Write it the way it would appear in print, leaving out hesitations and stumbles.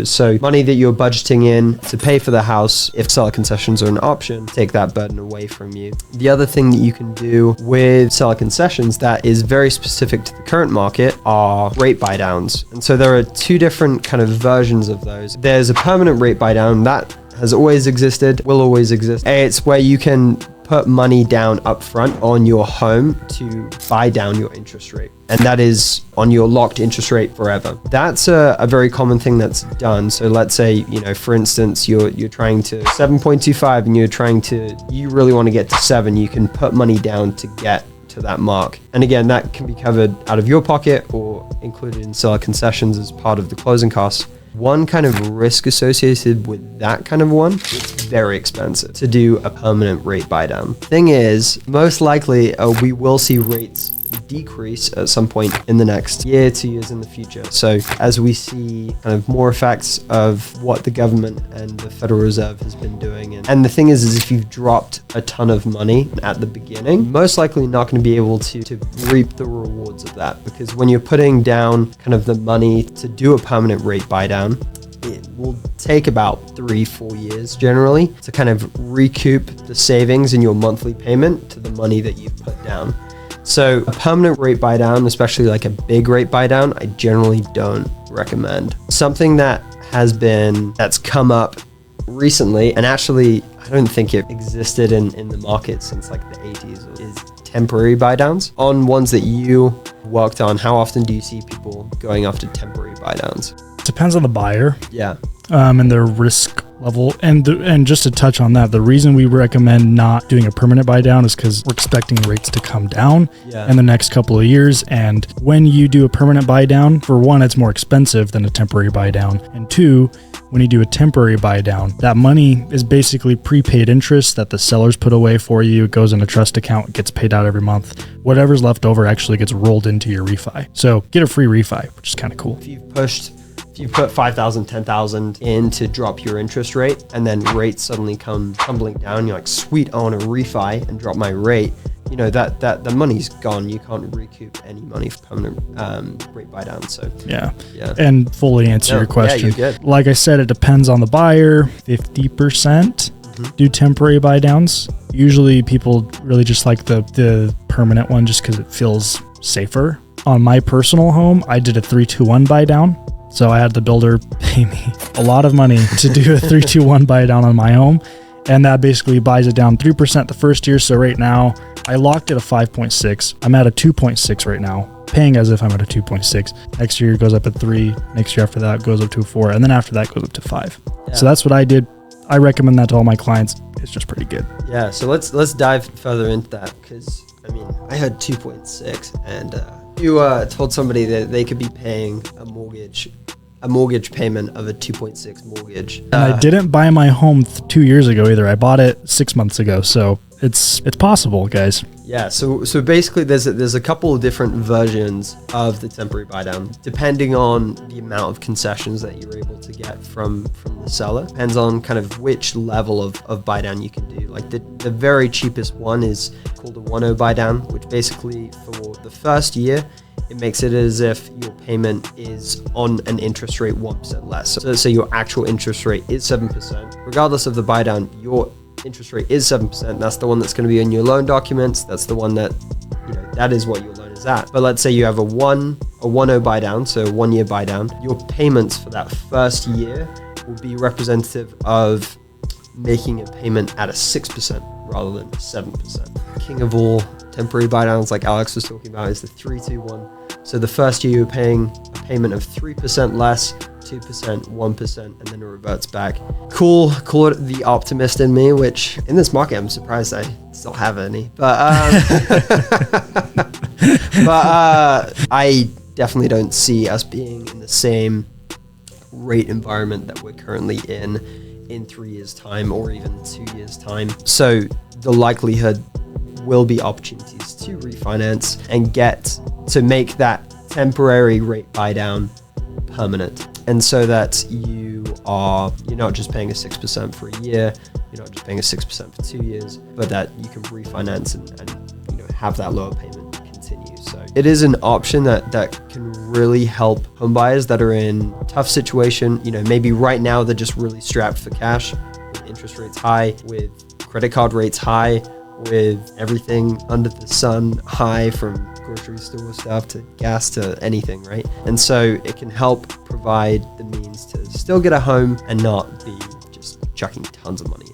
So money that you're budgeting in to pay for the house, if seller concessions are an option, take that burden away from you. The other thing that you can do with seller concessions that is very specific to the current market are rate buydowns. And so there are two different kind of versions of those. There's a permanent rate buydown that has always existed, will always exist. It's where you can put money down up front on your home to buy down your interest rate. And that is on your locked interest rate forever. That's a very common thing that's done. So let's say, for instance, you're trying to 7.25 and you really want to get to 7, you can put money down to get to that mark. And again, that can be covered out of your pocket or included in seller concessions as part of the closing costs. One kind of risk associated with that kind of one, it's very expensive to do a permanent rate buydown. Thing is, most likely we will see rates decrease at some point in the next year, 2 years in the future. So as we see kind of more effects of what the government and the Federal Reserve has been doing. And the thing is if you've dropped a ton of money at the beginning, most likely not going to be able to reap the rewards of that, because when you're putting down kind of the money to do a permanent rate buydown, it will take about 3-4 years generally to kind of recoup the savings in your monthly payment to the money that you've put down. So a permanent rate buydown, especially like a big rate buydown, I generally don't recommend. Something that's come up recently, and actually I don't think it existed in the market since like the 80s, is temporary buydowns. On ones that you worked on, how often do you see people going after temporary buydowns? Depends on the buyer. Yeah. And their risk level. And just to touch on that, the reason we recommend not doing a permanent buy down is because we're expecting rates to come down in the next couple of years. And when you do a permanent buy down, for one, it's more expensive than a temporary buy down. And two, when you do a temporary buy down, that money is basically prepaid interest that the sellers put away for you. It goes in a trust account, it gets paid out every month. Whatever's left over actually gets rolled into your refi. So get a free refi, which is kind of cool. If you put 5,000, 10,000 in to drop your interest rate, and then rates suddenly come tumbling down, you're like, sweet, I want to refi and drop my rate. That the money's gone. You can't recoup any money for permanent rate buy down. So yeah. And fully answer your question. Yeah, you're good. Like I said, it depends on the buyer. 50% do temporary buy downs. Usually people really just like the permanent one just because it feels safer. On my personal home, I did a 3-2-1 buy down. So I had the builder pay me a lot of money to do a 3-2-1 buy down on my home. And that basically buys it down 3% the first year. So right now I locked it at 5.6. I'm at a 2.6 right now, paying as if I'm at a 2.6. Next year it goes up at 3. Next year after that it goes up to a 4. And then after that goes up to 5. Yeah. So that's what I did. I recommend that to all my clients. It's just pretty good. Yeah. So let's dive further into that, because I had 2.6 and you told somebody that they could be paying a mortgage payment of a 2.6 mortgage. And I didn't buy my home 2 years ago either. I bought it 6 months ago. So it's possible, guys. Yeah. So basically there's a couple of different versions of the temporary buy down, depending on the amount of concessions that you're able to get from the seller. Depends on kind of which level of buy down you can do. Like the very cheapest one is called a 1.0 buy down, which basically for the first year, it makes it as if your payment is on an interest rate 1% less. So let's say your actual interest rate is 7%. Regardless of the buy down, your interest rate is 7%. That's the one that's going to be in your loan documents. That's the one that, that is what your loan is at. But let's say you have a 1.0 buy down, so 1 year buy down. Your payments for that first year will be representative of making a payment at a 6% rather than 7%. King of all temporary buy downs, like Alex was talking about, is the 3-2-1. So the first year you're paying a payment of 3% less, 2%, 1%, and then it reverts back. Call it the optimist in me, which in this market, I'm surprised I still have any. But I definitely don't see us being in the same rate environment that we're currently in 3 years' time or even 2 years' time. So the likelihood will be opportunities to refinance and get to make that temporary rate buy down permanent. And so that you're not just paying a 6% for a year, you're not just paying a 6% for 2 years, but that you can refinance and have that lower payment continue. So it is an option that can really help home buyers that are in a tough situation. Maybe right now they're just really strapped for cash, with interest rates high, with credit card rates high, with everything under the sun high, from grocery store stuff to gas to anything, right? And so it can help provide the means to still get a home and not be just chucking tons of money